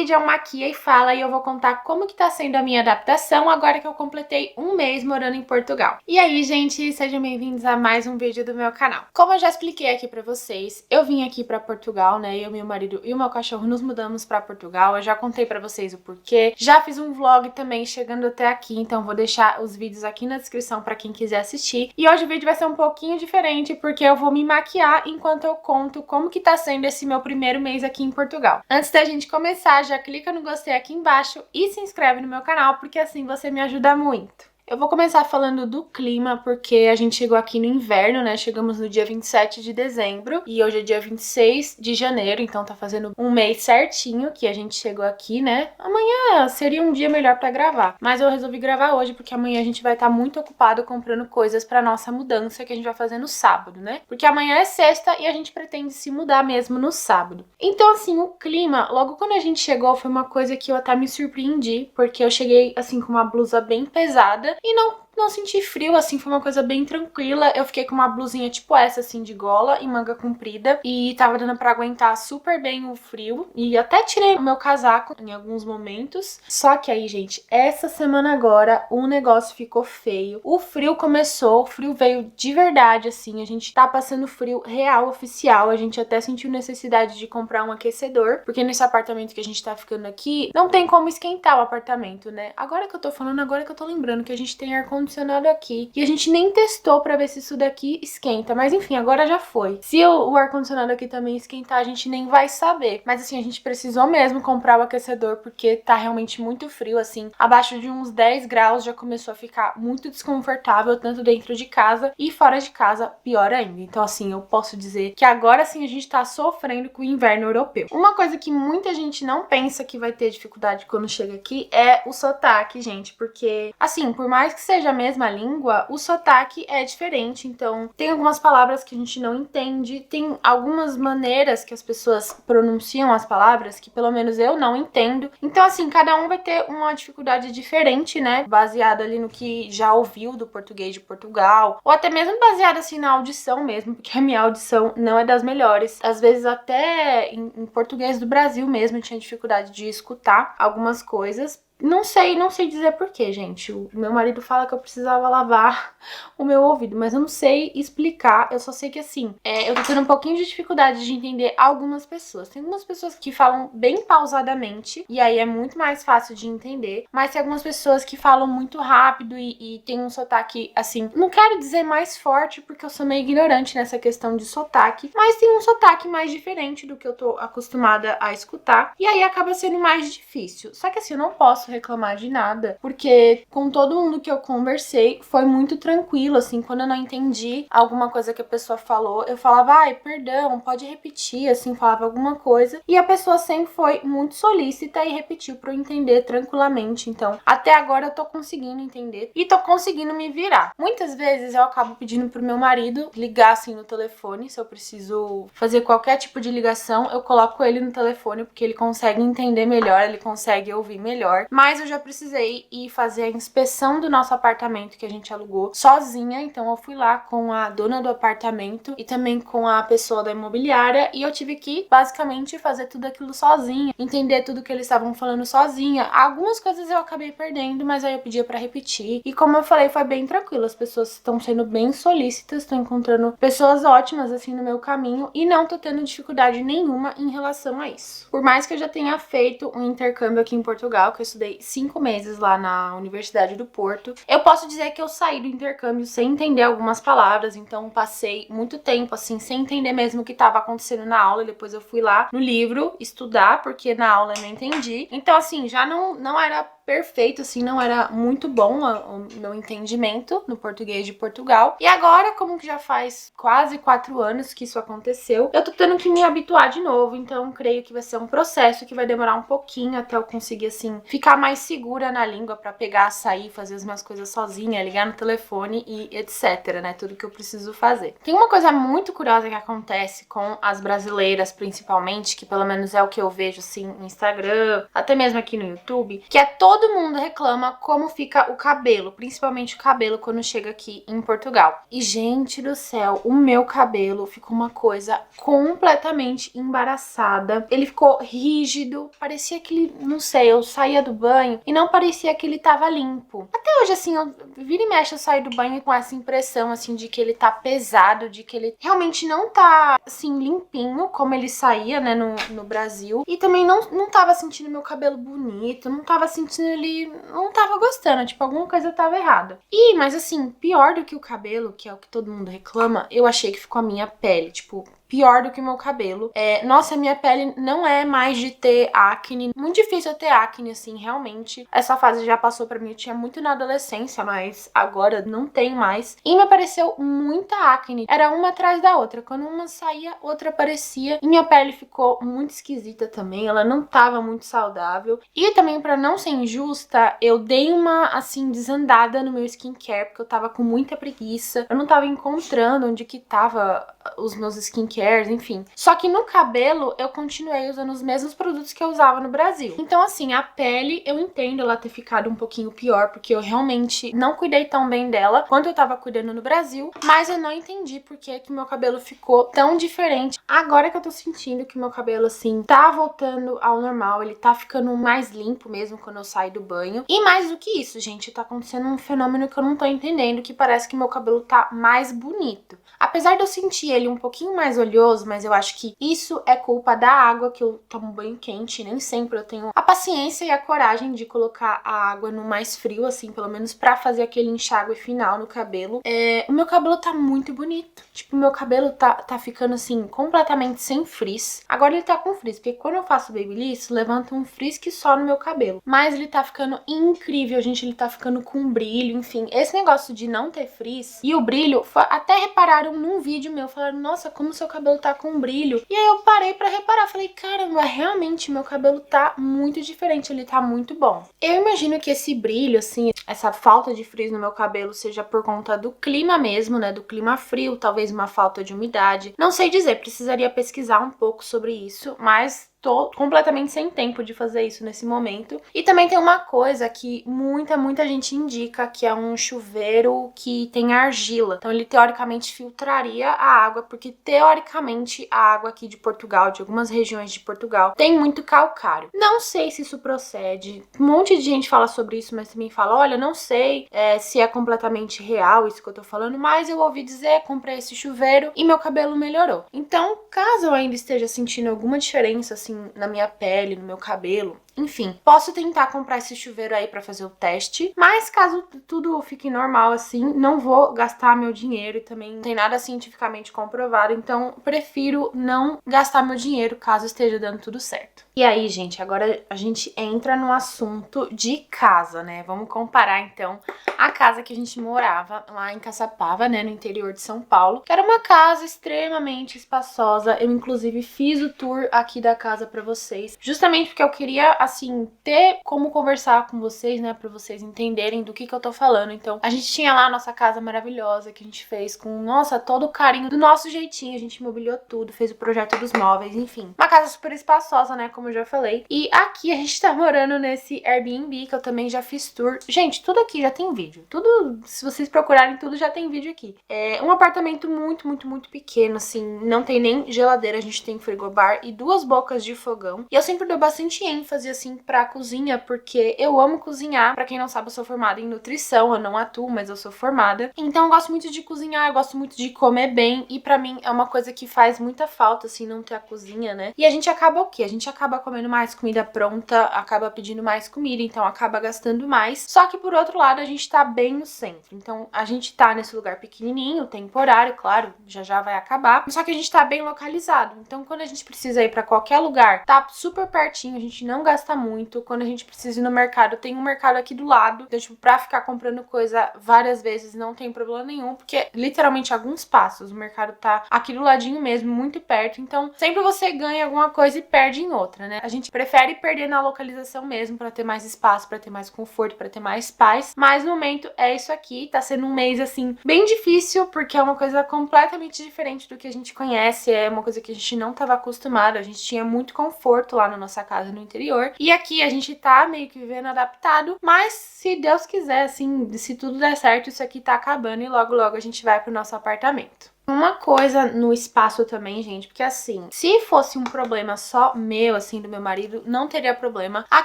vídeo é um Maquia e Fala e eu vou contar como que tá sendo a minha adaptação agora que eu completei um mês morando em Portugal. E aí, gente, sejam bem-vindos a mais um vídeo do meu canal. Como eu já expliquei aqui pra vocês, eu vim aqui pra Portugal, né? Eu, meu marido e o meu cachorro nos mudamos pra Portugal. Eu já contei pra vocês o porquê. Já fiz um vlog também chegando até aqui, então vou deixar os vídeos aqui na descrição pra quem quiser assistir. E hoje o vídeo vai ser um pouquinho diferente porque eu vou me maquiar enquanto eu conto como que tá sendo esse meu primeiro mês aqui em Portugal. Antes da gente começar, já clica no gostei aqui embaixo e se inscreve no meu canal, porque assim você me ajuda muito. Eu vou começar falando do clima, porque a gente chegou aqui no inverno, né? Chegamos no dia 27 de dezembro e hoje é dia 26 de janeiro, então tá fazendo um mês certinho que a gente chegou aqui, né? Amanhã seria um dia melhor pra gravar, mas eu resolvi gravar hoje porque amanhã a gente vai estar muito ocupado comprando coisas pra nossa mudança que a gente vai fazer no sábado, né? Porque amanhã é sexta e a gente pretende se mudar mesmo no sábado. Então, assim, o clima, logo quando a gente chegou, foi uma coisa que eu até me surpreendi, porque eu cheguei, assim, com uma blusa bem pesada e não senti frio, assim, foi uma coisa bem tranquila. Eu fiquei com uma blusinha tipo essa, assim, de gola e manga comprida, e tava dando pra aguentar super bem o frio, e até tirei o meu casaco em alguns momentos. Só que aí, gente, essa semana agora o negócio ficou feio. O frio começou, o frio veio de verdade, assim, a gente tá passando frio real, oficial. A gente até sentiu necessidade de comprar um aquecedor, porque nesse apartamento que a gente tá ficando aqui, não tem como esquentar o apartamento, né? Agora que eu tô falando, agora que eu tô lembrando que a gente tem ar-condicionado aqui e a gente nem testou pra ver se isso daqui esquenta, mas enfim, agora já foi. Se o ar-condicionado aqui também esquentar, a gente nem vai saber, mas assim, a gente precisou mesmo comprar o aquecedor porque tá realmente muito frio, assim, abaixo de uns 10 graus já começou a ficar muito desconfortável, tanto dentro de casa e fora de casa, pior ainda. Então assim, eu posso dizer que agora sim a gente tá sofrendo com o inverno europeu. Uma coisa que muita gente não pensa que vai ter dificuldade quando chega aqui é o sotaque, gente, porque assim, por mais que seja a mesma língua, o sotaque é diferente, então tem algumas palavras que a gente não entende, tem algumas maneiras que as pessoas pronunciam as palavras que pelo menos eu não entendo. Então assim, cada um vai ter uma dificuldade diferente, né, baseado ali no que já ouviu do português de Portugal, ou até mesmo baseado assim na audição mesmo, porque a minha audição não é das melhores. Às vezes até em português do Brasil mesmo eu tinha dificuldade de escutar algumas coisas. Não sei dizer porquê, gente. O meu marido fala que eu precisava lavar o meu ouvido, mas eu não sei explicar. Eu só sei que, assim, eu tô tendo um pouquinho de dificuldade de entender algumas pessoas. Tem algumas pessoas que falam bem pausadamente, e aí é muito mais fácil de entender. Mas tem algumas pessoas que falam muito rápido e tem um sotaque, assim, não quero dizer mais forte, porque eu sou meio ignorante nessa questão de sotaque, mas tem um sotaque mais diferente do que eu tô acostumada a escutar, e aí acaba sendo mais difícil. Só que, assim, eu não posso reclamar de nada, porque com todo mundo que eu conversei foi muito tranquilo, assim, quando eu não entendi alguma coisa que a pessoa falou, eu falava, ai, perdão, pode repetir, assim, falava alguma coisa, e a pessoa sempre foi muito solícita e repetiu pra eu entender tranquilamente. Então, até agora eu tô conseguindo entender e tô conseguindo me virar. Muitas vezes eu acabo pedindo pro meu marido ligar, assim, no telefone, se eu preciso fazer qualquer tipo de ligação, eu coloco ele no telefone, porque ele consegue entender melhor, ele consegue ouvir melhor. Mas eu já precisei ir fazer a inspeção do nosso apartamento que a gente alugou sozinha, então eu fui lá com a dona do apartamento e também com a pessoa da imobiliária e eu tive que basicamente fazer tudo aquilo sozinha, entender tudo que eles estavam falando sozinha. Algumas coisas eu acabei perdendo, mas aí eu pedia pra repetir e como eu falei, foi bem tranquilo, as pessoas estão sendo bem solícitas, estou encontrando pessoas ótimas assim no meu caminho e não tô tendo dificuldade nenhuma em relação a isso. Por mais que eu já tenha feito um intercâmbio aqui em Portugal, que eu estudei 5 meses lá na Universidade do Porto, eu posso dizer que eu saí do intercâmbio sem entender algumas palavras, então passei muito tempo assim, sem entender mesmo o que estava acontecendo na aula, e depois eu fui lá no livro estudar, porque na aula eu não entendi. Então assim, já não era perfeito, assim, não era muito bom o meu entendimento no português de Portugal. E agora, como que já faz quase 4 anos que isso aconteceu, eu tô tendo que me habituar de novo, então creio que vai ser um processo que vai demorar um pouquinho até eu conseguir, assim, ficar mais segura na língua pra pegar, sair, fazer as minhas coisas sozinha, ligar no telefone e etc, né? Tudo que eu preciso fazer. Tem uma coisa muito curiosa que acontece com as brasileiras, principalmente, que pelo menos é o que eu vejo, assim, no Instagram, até mesmo aqui no YouTube, que é todo mundo reclama como fica o cabelo, principalmente o cabelo quando chega aqui em Portugal. E, gente do céu, o meu cabelo ficou uma coisa completamente embaraçada. Ele ficou rígido, parecia que ele, não sei, eu saía do banho e não parecia que ele tava limpo. Até hoje, assim, eu vira e mexe, eu saio do banho com essa impressão, assim, de que ele tá pesado, de que ele realmente não tá, assim, limpinho, como ele saía, né, no Brasil. E também não tava sentindo meu cabelo bonito, não tava sentindo ele, não tava gostando, tipo, alguma coisa tava errada. Mas assim, pior do que o cabelo, que é o que todo mundo reclama, eu achei que ficou a minha pele, tipo, pior do que o meu cabelo. Nossa, a minha pele não é mais de ter acne. Muito difícil eu ter acne, assim, realmente. Essa fase já passou pra mim, eu tinha muito na adolescência, mas agora não tem mais. E me apareceu muita acne. Era uma atrás da outra. Quando uma saía, outra aparecia. E minha pele ficou muito esquisita também. Ela não tava muito saudável. E também, pra não ser injusta, eu dei uma, assim, desandada no meu skincare, porque eu tava com muita preguiça. Eu não tava encontrando onde que tava os meus skincares, enfim. Só que no cabelo, eu continuei usando os mesmos produtos que eu usava no Brasil. Então, assim, a pele, eu entendo ela ter ficado um pouquinho pior, porque eu realmente não cuidei tão bem dela quanto eu tava cuidando no Brasil, mas eu não entendi por que meu cabelo ficou tão diferente. Agora que eu tô sentindo que meu cabelo, assim, tá voltando ao normal, ele tá ficando mais limpo mesmo quando eu saio do banho. E mais do que isso, gente, tá acontecendo um fenômeno que eu não tô entendendo, que parece que meu cabelo tá mais bonito. Apesar de eu sentir ele um pouquinho mais oleoso, mas eu acho que isso é culpa da água, que eu tomo banho quente. Nem sempre eu tenho a paciência e a coragem de colocar a água no mais frio, assim, pelo menos pra fazer aquele enxágue final no cabelo. O meu cabelo tá muito bonito. Tipo, o meu cabelo tá ficando, assim, completamente sem frizz. Agora ele tá com frizz, porque quando eu faço babyliss, levanta um frizz que só no meu cabelo. Mas ele tá ficando incrível, gente. Ele tá ficando com brilho, enfim. Esse negócio de não ter frizz e o brilho, até repararam num vídeo meu, falaram, nossa, como seu cabelo tá com brilho. E aí eu parei pra reparar, falei, caramba, realmente meu cabelo tá muito diferente, ele tá muito bom. Eu imagino que esse brilho, assim, essa falta de frizz no meu cabelo seja por conta do clima mesmo, né, do clima frio, talvez uma falta de umidade. Não sei dizer, precisaria pesquisar um pouco sobre isso, mas tô completamente sem tempo de fazer isso nesse momento. E também tem uma coisa que muita gente indica, que é um chuveiro que tem argila. Então ele teoricamente filtraria a água, porque teoricamente a água aqui de Portugal, de algumas regiões de Portugal, tem muito calcário. Não sei se isso procede. Um monte de gente fala sobre isso, mas também fala, olha, não sei se é completamente real isso que eu tô falando, mas eu ouvi dizer, comprei esse chuveiro e meu cabelo melhorou. Então, caso eu ainda esteja sentindo alguma diferença, assim, na minha pele, no meu cabelo, enfim, posso tentar comprar esse chuveiro aí pra fazer o teste, mas caso tudo fique normal assim, não vou gastar meu dinheiro e também não tem nada cientificamente comprovado, então prefiro não gastar meu dinheiro caso esteja dando tudo certo. E aí, gente, agora a gente entra no assunto de casa, né? Vamos comparar então a casa que a gente morava lá em Caçapava, né, no interior de São Paulo, que era uma casa extremamente espaçosa. Eu inclusive fiz o tour aqui da casa pra vocês, justamente porque eu queria, assim, ter como conversar com vocês, né, pra vocês entenderem do que eu tô falando. Então, a gente tinha lá a nossa casa maravilhosa, que a gente fez com, nossa, todo o carinho, do nosso jeitinho, a gente mobiliou tudo, fez o projeto dos móveis, enfim. Uma casa super espaçosa, né, como eu já falei. E aqui a gente tá morando nesse Airbnb, que eu também já fiz tour. Gente, tudo aqui já tem vídeo. Tudo, se vocês procurarem tudo, já tem vídeo aqui. É um apartamento muito pequeno, assim, não tem nem geladeira, a gente tem frigobar e 2 bocas de fogão. E eu sempre dou bastante ênfase, assim, pra cozinha, porque eu amo cozinhar. Pra quem não sabe, eu sou formada em nutrição, eu não atuo, mas eu sou formada. Então eu gosto muito de cozinhar, eu gosto muito de comer bem, e pra mim é uma coisa que faz muita falta, assim, não ter a cozinha, né? E a gente acaba o quê? A gente acaba comendo mais comida pronta, acaba pedindo mais comida, então acaba gastando mais. Só que por outro lado, a gente tá bem no centro. Então a gente tá nesse lugar pequenininho, temporário, claro, já vai acabar. Só que a gente tá bem localizado. Então quando a gente precisa ir pra qualquer lugar, tá super pertinho, a gente não gasta gasta muito. Quando a gente precisa ir no mercado, tem um mercado aqui do lado. Então, tipo, pra ficar comprando coisa várias vezes não tem problema nenhum, porque literalmente alguns passos. O mercado tá aqui do ladinho mesmo, muito perto. Então, sempre você ganha alguma coisa e perde em outra, né? A gente prefere perder na localização mesmo, pra ter mais espaço, pra ter mais conforto, pra ter mais paz. Mas no momento é isso aqui. Tá sendo um mês, assim, bem difícil, porque é uma coisa completamente diferente do que a gente conhece. É uma coisa que a gente não tava acostumado. A gente tinha muito conforto lá na nossa casa no interior. E aqui a gente tá meio que vivendo adaptado. Mas se Deus quiser, assim, se tudo der certo, isso aqui tá acabando e logo logo a gente vai pro nosso apartamento. Uma coisa no espaço também, gente, porque assim, se fosse um problema só meu, assim, do meu marido, não teria problema. A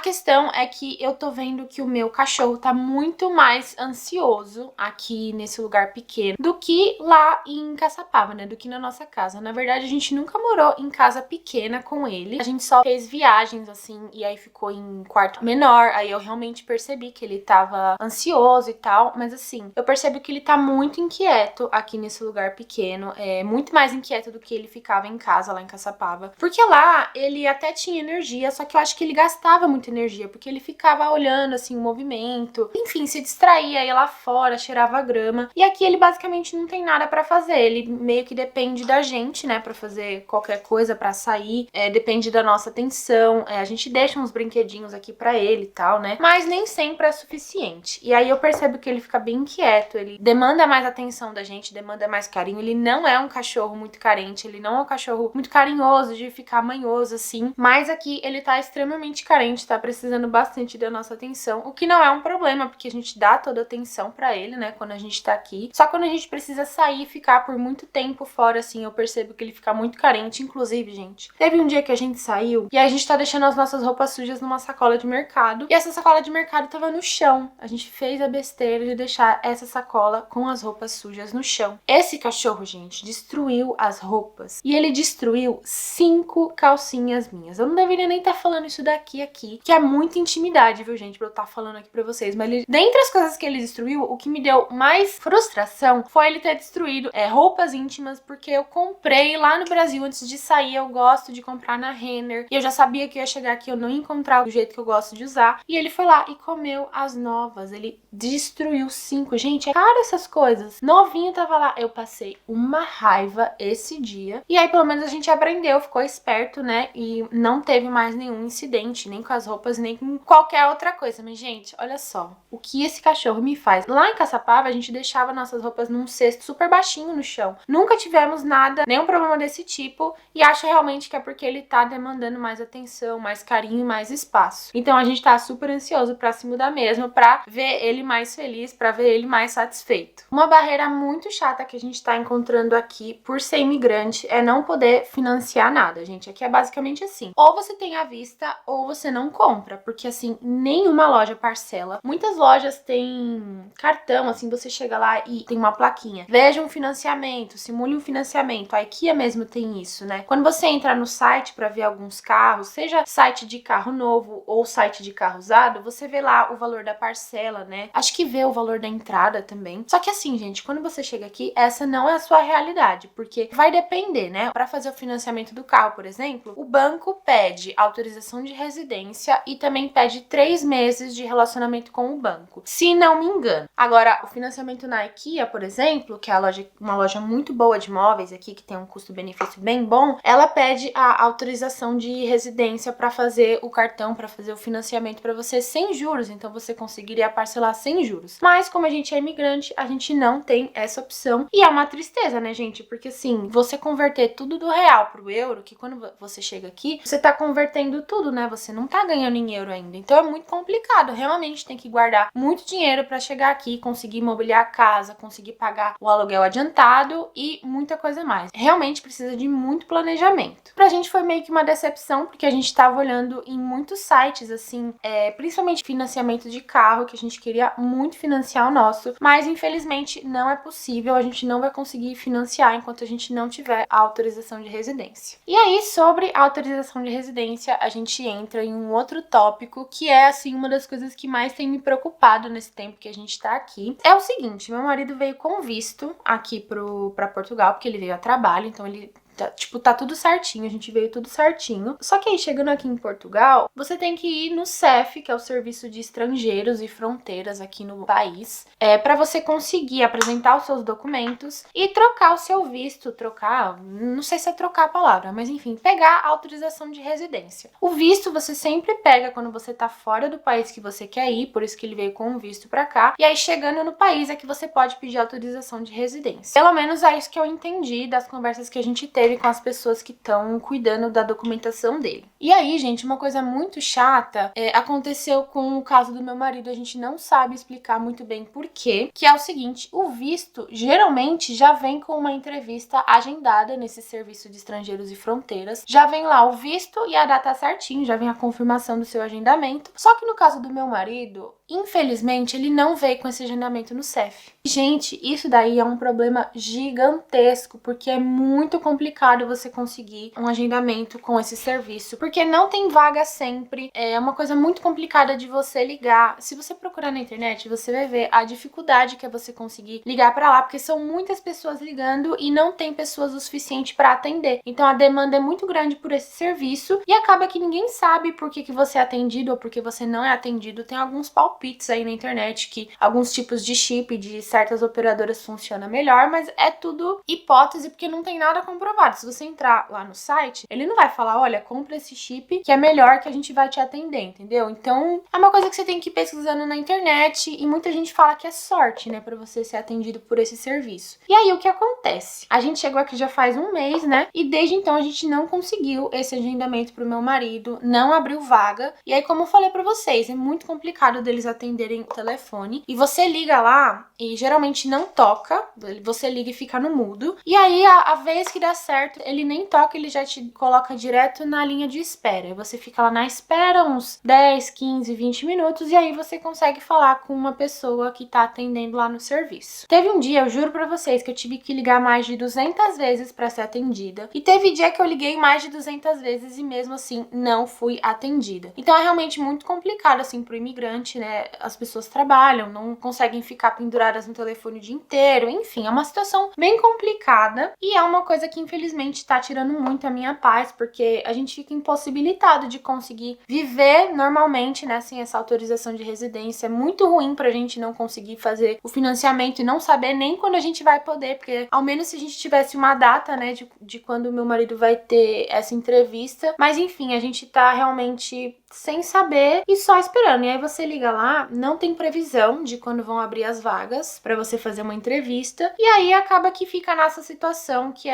questão é que eu tô vendo que o meu cachorro tá muito mais ansioso aqui nesse lugar pequeno do que lá em Caçapava, né, do que na nossa casa. Na verdade, a gente nunca morou em casa pequena com ele. A gente só fez viagens, assim, e aí ficou em quarto menor. Aí eu realmente percebi que ele tava ansioso e tal, mas assim, eu percebo que ele tá muito inquieto aqui nesse lugar pequeno. É muito mais inquieto do que ele ficava em casa lá em Caçapava. Porque lá ele até tinha energia, só que eu acho que ele gastava muita energia, porque ele ficava olhando assim o movimento, enfim, se distraía, ia lá fora, cheirava a grama. E aqui ele basicamente não tem nada pra fazer, ele meio que depende da gente, né, pra fazer qualquer coisa, pra sair, depende da nossa atenção. A gente deixa uns brinquedinhos aqui pra ele e tal, né, mas nem sempre é suficiente. E aí eu percebo que ele fica bem inquieto, ele demanda mais atenção da gente, demanda mais carinho. Ele não é um cachorro muito carente, ele não é um cachorro muito carinhoso, de ficar manhoso assim, mas aqui ele tá extremamente carente, tá precisando bastante da nossa atenção, o que não é um problema, porque a gente dá toda a atenção pra ele, né, quando a gente tá aqui. Só quando a gente precisa sair e ficar por muito tempo fora, assim, eu percebo que ele fica muito carente. Inclusive, gente, teve um dia que a gente saiu e a gente tá deixando as nossas roupas sujas numa sacola de mercado, e essa sacola de mercado tava no chão. A gente fez a besteira de deixar essa sacola com as roupas sujas no chão. Esse cachorro, gente, destruiu as roupas. E ele destruiu 5 calcinhas minhas. Eu não deveria nem estar falando isso aqui, que é muita intimidade, viu, gente, pra eu estar falando aqui pra vocês. Mas ele, dentre as coisas que ele destruiu, o que me deu mais frustração foi ele ter destruído roupas íntimas, porque eu comprei lá no Brasil antes de sair. Eu gosto de comprar na Renner. E eu já sabia que eu ia chegar aqui, eu não ia encontrar do jeito que eu gosto de usar. E ele foi lá e comeu as novas. Ele destruiu 5. Gente, é caro essas coisas. Novinho tava lá. Eu passei uma raiva esse dia. E aí, pelo menos, a gente aprendeu, ficou esperto, né? E não teve mais nenhum incidente, nem com as roupas, nem com qualquer outra coisa. Mas, gente, olha só o que esse cachorro me faz. Lá em Caçapava, a gente deixava nossas roupas num cesto super baixinho no chão. Nunca tivemos nada, nenhum problema desse tipo. E acho realmente que é porque ele tá demandando mais atenção, mais carinho e mais espaço. Então, a gente tá super ansioso pra se mudar mesmo, pra ver ele mais feliz, pra ver ele mais satisfeito. Uma barreira muito chata que a gente tá encontrando aqui por ser imigrante é não poder financiar nada, gente. Aqui é basicamente assim: ou você tem à vista ou você não compra, porque assim, nenhuma loja parcela. Muitas lojas têm cartão, assim, você chega lá e tem uma plaquinha: veja um financiamento, simule um financiamento. A IKEA mesmo tem isso, né? Quando você entra no site pra ver alguns carros, seja site de carro novo ou site de carro usado, você vê lá o valor da parcela, né? Acho que vê o valor da entrada também. Só que assim, gente, quando você chega aqui, essa não é a sua realidade, porque vai depender, né? Para fazer o financiamento do carro, por exemplo, o banco pede autorização de residência e também pede 3 meses de relacionamento com o banco, se não me engano. Agora, o financiamento na IKEA, por exemplo, que é uma loja muito boa de móveis aqui, que tem um custo-benefício bem bom, ela pede a autorização de residência para fazer o cartão, para fazer o financiamento para você sem juros, então você conseguiria parcelar sem juros. Mas como a gente é imigrante, a gente não tem essa opção, e é uma tristeza, né, gente? Porque assim, você converter tudo do real pro euro, que quando você chega aqui, você tá convertendo tudo, né? Você não tá ganhando em euro ainda. Então é muito complicado. Realmente tem que guardar muito dinheiro pra chegar aqui, conseguir mobiliar a casa, conseguir pagar o aluguel adiantado e muita coisa mais. Realmente precisa de muito planejamento. Pra gente foi meio que uma decepção, porque a gente tava olhando em muitos sites, assim, principalmente financiamento de carro, que a gente queria muito financiar o nosso, mas infelizmente não é possível, a gente não vai conseguir financiar enquanto a gente não tiver a autorização de residência. E aí, sobre a autorização de residência, a gente entra em um outro tópico, que é, assim, uma das coisas que mais tem me preocupado nesse tempo que a gente tá aqui. É o seguinte: meu marido veio com visto aqui pra Portugal, porque ele veio a trabalho, então ele Tipo, tá tudo certinho, a gente veio tudo certinho. Só que aí, chegando aqui em Portugal, você tem que ir no CEF, que é o Serviço de Estrangeiros e Fronteiras aqui no país, para você conseguir apresentar os seus documentos e trocar o seu visto, não sei se é trocar a palavra, mas enfim, pegar a autorização de residência. O visto você sempre pega quando você tá fora do país que você quer ir, por isso que ele veio com o visto pra cá, e aí chegando no país é que você pode pedir autorização de residência. Pelo menos é isso que eu entendi das conversas que a gente teve com as pessoas que estão cuidando da documentação dele. E aí, gente, uma coisa muito chata aconteceu com o caso do meu marido, a gente não sabe explicar muito bem por quê, que é o seguinte: o visto geralmente já vem com uma entrevista agendada nesse Serviço de Estrangeiros e Fronteiras, já vem lá o visto e a data certinho, já vem a confirmação do seu agendamento. Só que no caso do meu marido, infelizmente, ele não veio com esse agendamento no CEF. Gente, isso daí é um problema gigantesco, porque é muito complicado você conseguir um agendamento com esse serviço, porque não tem vaga sempre, é uma coisa muito complicada de você ligar. Se você procurar na internet, você vai ver a dificuldade que é você conseguir ligar pra lá, porque são muitas pessoas ligando e não tem pessoas o suficiente pra atender. Então a demanda é muito grande por esse serviço e acaba que ninguém sabe por que você é atendido ou por que você não é atendido. Tem alguns palpites aí na internet que alguns tipos de chip de certas operadoras funcionam melhor, mas é tudo hipótese, porque não tem nada comprovado. Se você entrar lá no site, ele não vai falar, olha, compra esse chip que é melhor, que a gente vai te atender, entendeu? Então é uma coisa que você tem que ir pesquisando na internet, e muita gente fala que é sorte, né, pra você ser atendido por esse serviço. E aí o que acontece? A gente chegou aqui já faz um mês, né, e desde então a gente não conseguiu esse agendamento pro meu marido, não abriu vaga. E aí, como eu falei pra vocês, é muito complicado deles atenderem o telefone, e você liga lá e geralmente não toca, você liga e fica no mudo, e aí a vez que dá certo, ele nem toca, ele já te coloca direto na linha de espera, e você fica lá na espera uns 10, 15, 20 minutos, e aí você consegue falar com uma pessoa que tá atendendo lá no serviço. Teve um dia, eu juro pra vocês, que eu tive que ligar mais de 200 vezes pra ser atendida, e teve dia que eu liguei mais de 200 vezes e mesmo assim não fui atendida. Então é realmente muito complicado assim pro imigrante, né? As pessoas trabalham, não conseguem ficar penduradas no telefone o dia inteiro, enfim, é uma situação bem complicada e é uma coisa que infelizmente tá tirando muito a minha paz, porque a gente fica impossibilitado de conseguir viver normalmente, né, sem essa autorização de residência. É muito ruim pra gente não conseguir fazer o financiamento e não saber nem quando a gente vai poder, porque ao menos se a gente tivesse uma data, né, de quando o meu marido vai ter essa entrevista, mas enfim, a gente tá realmente sem saber e só esperando. E aí você liga lá, não tem previsão de quando vão abrir as vagas pra você fazer uma entrevista, e aí acaba que fica nessa situação que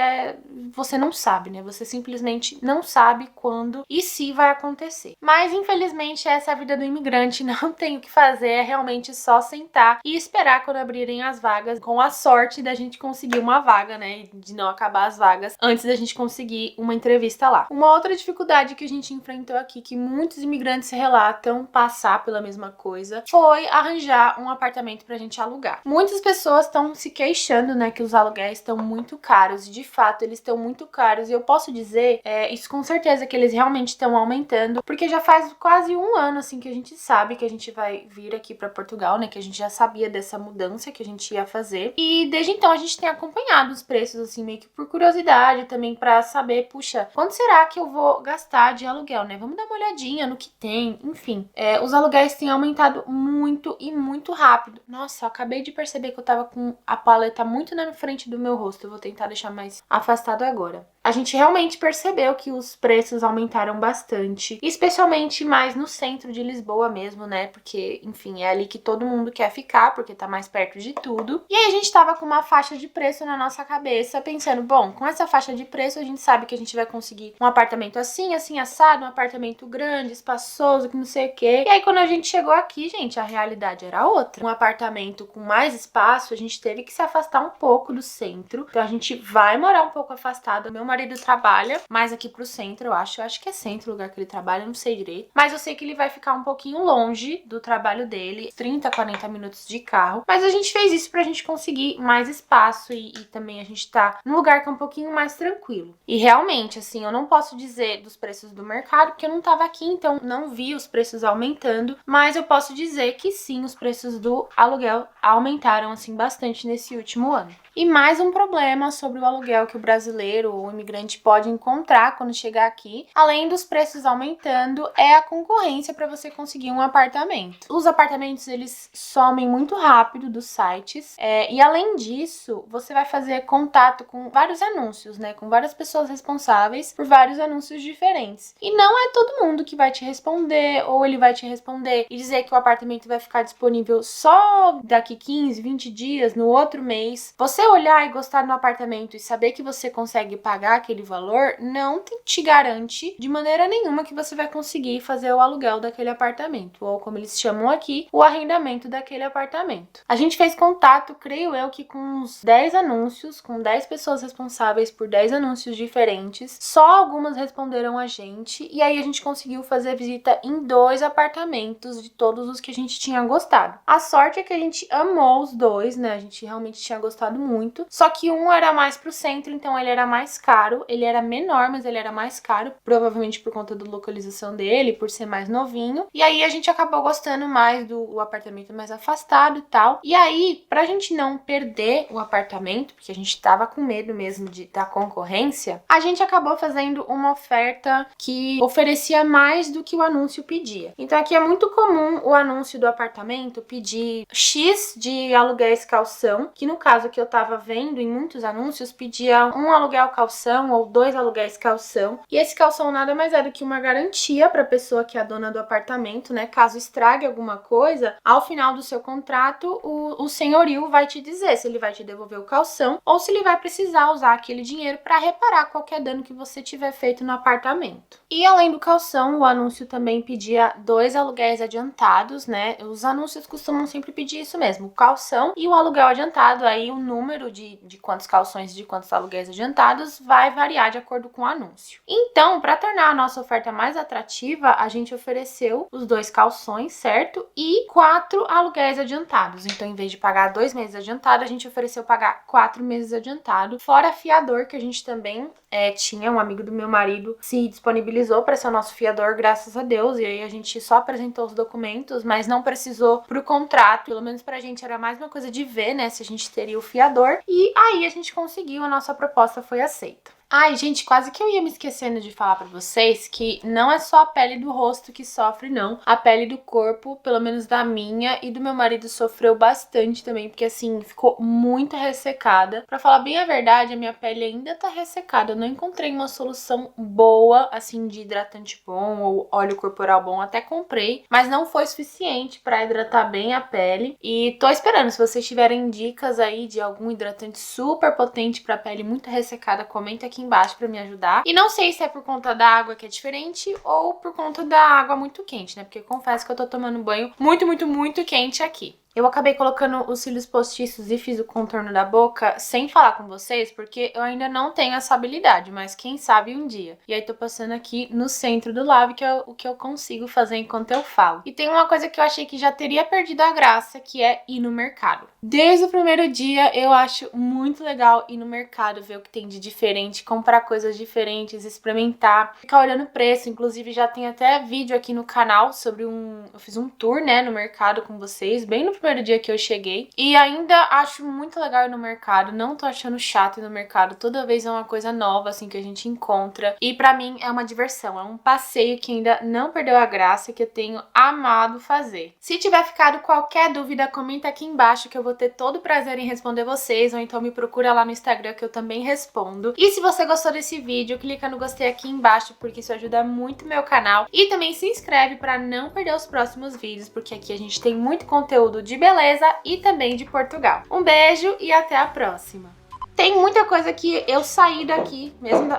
você não sabe, né? Você simplesmente não sabe quando e se vai acontecer. Mas infelizmente essa é a vida do imigrante, não tem o que fazer, é realmente só sentar e esperar quando abrirem as vagas, com a sorte da gente conseguir uma vaga, né? De não acabar as vagas antes da gente conseguir uma entrevista lá. Uma outra dificuldade que a gente enfrentou aqui, que muitos imigrantes relatam passar pela mesma coisa, foi arranjar um apartamento pra gente alugar. Muitas pessoas estão se queixando, né, que os aluguéis estão muito caros, e de fato eles estão muito caros, e eu posso dizer, isso com certeza, que eles realmente estão aumentando, porque já faz quase um ano, assim, que a gente sabe que a gente vai vir aqui pra Portugal, né, que a gente já sabia dessa mudança que a gente ia fazer, e desde então a gente tem acompanhado os preços, assim, meio que por curiosidade também, pra saber, puxa, quanto será que eu vou gastar de aluguel, né, vamos dar uma olhadinha no que tem, enfim. Os aluguéis têm aumentado muito e muito rápido. Nossa, eu acabei de perceber que eu tava com a paleta muito na frente do meu rosto, eu vou tentar deixar mais afastado agora. A gente realmente percebeu que os preços aumentaram bastante, especialmente mais no centro de Lisboa mesmo, né, porque, enfim, é ali que todo mundo quer ficar, porque tá mais perto de tudo. E aí a gente tava com uma faixa de preço na nossa cabeça, pensando, bom, com essa faixa de preço a gente sabe que a gente vai conseguir um apartamento assim, assim, assado, um apartamento grande, espaçoso, que não sei o quê. E aí quando a gente chegou aqui, gente, a realidade era outra. Um apartamento com mais espaço, a gente teve que se afastar um pouco do centro, então a gente vai morar um pouco afastado. Meu marido trabalha mais aqui pro centro, eu acho que é centro o lugar que ele trabalha, eu não sei direito, mas eu sei que ele vai ficar um pouquinho longe do trabalho dele, 30, 40 minutos de carro, mas a gente fez isso pra gente conseguir mais espaço e também a gente tá num lugar que é um pouquinho mais tranquilo. E realmente, assim, eu não posso dizer dos preços do mercado, porque eu não tava aqui, então não vi os preços aumentando, mas eu posso dizer que sim, os preços do aluguel aumentaram, assim, bastante nesse último ano. E mais um problema sobre o aluguel que o brasileiro ou o imigrante pode encontrar quando chegar aqui, além dos preços aumentando, é a concorrência para você conseguir um apartamento. Os apartamentos, eles somem muito rápido dos sites, e além disso, você vai fazer contato com vários anúncios, né? Com várias pessoas responsáveis por vários anúncios diferentes. E não é todo mundo que vai te responder, ou ele vai te responder e dizer que o apartamento vai ficar disponível só daqui 15, 20 dias, no outro mês. Você olhar e gostar do apartamento e saber que você consegue pagar aquele valor, não te garante de maneira nenhuma que você vai conseguir fazer o aluguel daquele apartamento, ou como eles chamam aqui, o arrendamento daquele apartamento. A gente fez contato, creio eu, que com uns 10 anúncios, com 10 pessoas responsáveis por 10 anúncios diferentes. Só algumas responderam a gente, e aí a gente conseguiu fazer visita em 2 apartamentos de todos os que a gente tinha gostado. A sorte é que a gente amou os 2, né? A gente realmente tinha gostado muito. Só que um era mais pro centro, então ele era mais caro. Ele era menor, mas ele era mais caro, provavelmente por conta da localização dele, por ser mais novinho. E aí a gente acabou gostando mais do apartamento mais afastado e tal. E aí, pra gente não perder o apartamento, porque a gente tava com medo mesmo da concorrência, a gente acabou fazendo uma oferta que oferecia mais do que o anúncio pedia. Então aqui é muito comum o anúncio do apartamento pedir X de aluguéis calção, que no caso que eu tava vendo em muitos anúncios pedia um aluguel calção ou 2 aluguéis calção. E esse calção nada mais é do que uma garantia para a pessoa que é a dona do apartamento, né? Caso estrague alguma coisa, ao final do seu contrato, o senhorio vai te dizer se ele vai te devolver o calção ou se ele vai precisar usar aquele dinheiro para reparar qualquer dano que você tiver feito no apartamento. E além do calção, o anúncio também pedia 2 aluguéis adiantados, né? Os anúncios costumam sempre pedir isso mesmo, o calção e o aluguel adiantado. Aí o número de quantos calções e de quantos aluguéis adiantados vai variar de acordo com o anúncio. Então, para tornar a nossa oferta mais atrativa, a gente ofereceu os 2 calções, certo? E 4 aluguéis adiantados. Então, em vez de pagar 2 meses adiantado, a gente ofereceu pagar 4 meses adiantado, fora fiador, que a gente também tinha. Um amigo do meu marido se disponibilizou para ser o nosso fiador, graças a Deus, e aí a gente só apresentou os documentos, mas não precisou pro contrato. Pelo menos pra gente era mais uma coisa de ver, né, se a gente teria o fiador, e aí a gente conseguiu, a nossa proposta foi aceita. Ai, gente, quase que eu ia me esquecendo de falar pra vocês que não é só a pele do rosto que sofre, não. A pele do corpo, pelo menos da minha e do meu marido, sofreu bastante também, porque assim, ficou muito ressecada. Pra falar bem a verdade, a minha pele ainda tá ressecada. Eu não encontrei uma solução boa, assim, de hidratante bom ou óleo corporal bom. Até comprei, mas não foi suficiente pra hidratar bem a pele. E tô esperando, se vocês tiverem dicas aí de algum hidratante super potente pra pele muito ressecada, comenta aqui embaixo pra me ajudar. E não sei se é por conta da água que é diferente ou por conta da água muito quente, né? Porque confesso que eu tô tomando banho muito, muito, muito quente aqui. Eu acabei colocando os cílios postiços e fiz o contorno da boca sem falar com vocês, porque eu ainda não tenho essa habilidade, mas quem sabe um dia. E aí tô passando aqui no centro do lábio, que é o que eu consigo fazer enquanto eu falo. E tem uma coisa que eu achei que já teria perdido a graça, que é ir no mercado. Desde o primeiro dia, eu acho muito legal ir no mercado, ver o que tem de diferente, comprar coisas diferentes, experimentar, ficar olhando o preço. Inclusive, já tem até vídeo aqui no canal sobre eu fiz um tour, né, no mercado com vocês, bem no primeiro dia que eu cheguei. E ainda acho muito legal ir no mercado, não tô achando chato ir no mercado, toda vez é uma coisa nova, assim, que a gente encontra. E pra mim é uma diversão, é um passeio que ainda não perdeu a graça, que eu tenho amado fazer. Se tiver ficado qualquer dúvida, comenta aqui embaixo que eu vou ter todo o prazer em responder vocês, ou então me procura lá no Instagram que eu também respondo. E se você gostou desse vídeo, clica no gostei aqui embaixo, porque isso ajuda muito o meu canal. E também se inscreve pra não perder os próximos vídeos, porque aqui a gente tem muito conteúdo de beleza e também de Portugal. Um beijo e até a próxima. Tem muita coisa que eu saí daqui mesmo da...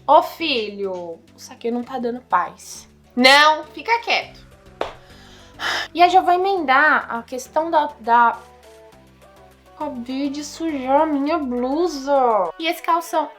Ô filho, isso aqui não tá dando paz. Não, fica quieto. E aí já vou emendar a questão da... Acabei de sujar a minha blusa. E esse calção...